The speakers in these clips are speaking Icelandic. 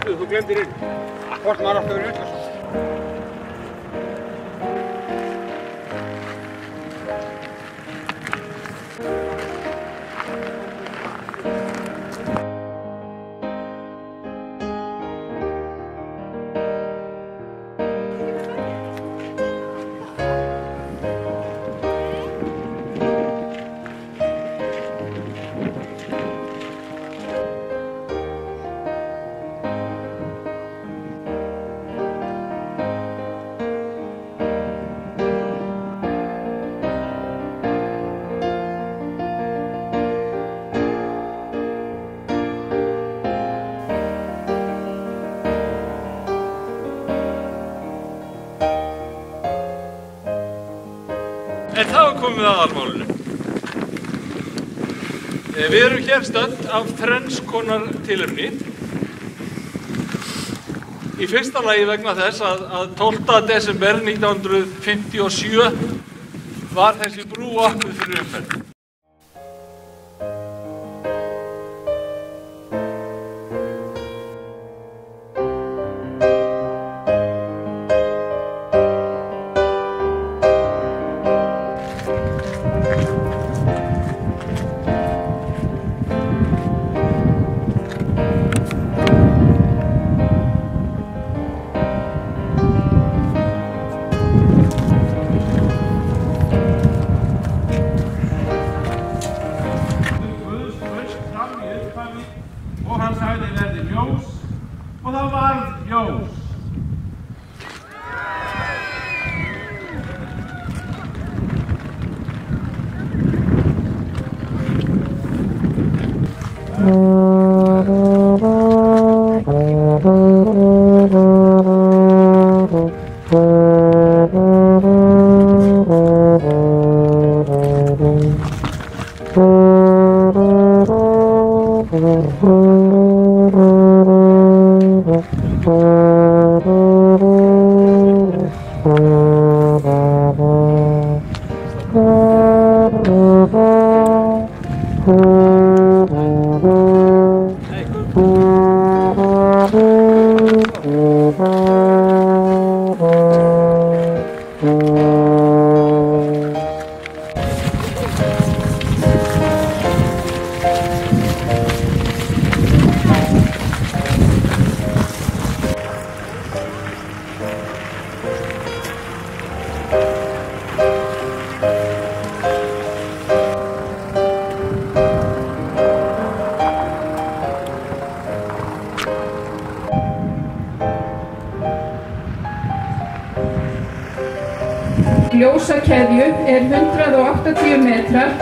Þú glemdir inn. Hvort maður átti að vera vitlaus. En þá er komið að aðalmálinu. Við erum hér stödd af þrenns konar tilefni. Í fyrsta lagi vegna þess að 12. desember 1957 var þessi brú opnuð fyrir umferð. Og hann sagði verði ljós og það varð ljós. Ljósakeðju er 180 metrar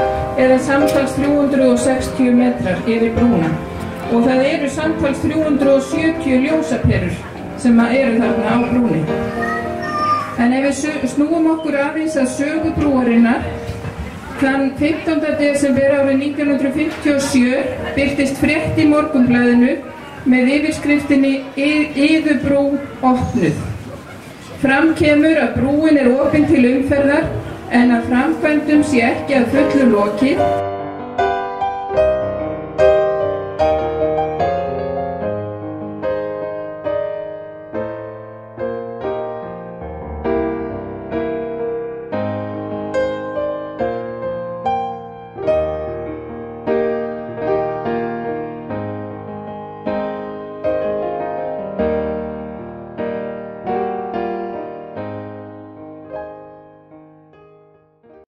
eða samtals 360 metrar yfir brúna og það eru samtals 370 ljósaperur sem eru þarna á brúni. En ef við snúum okkur aðeins að sögu brúarinnar, þann 15. desember árið 1957 birtist frétt í Morgunblaðinu með yfirskriftinni Iðubrú opnuð. Fram kemur að brúin er opin til umferðar en að framkvæmdum sé ekki að fullu lokið.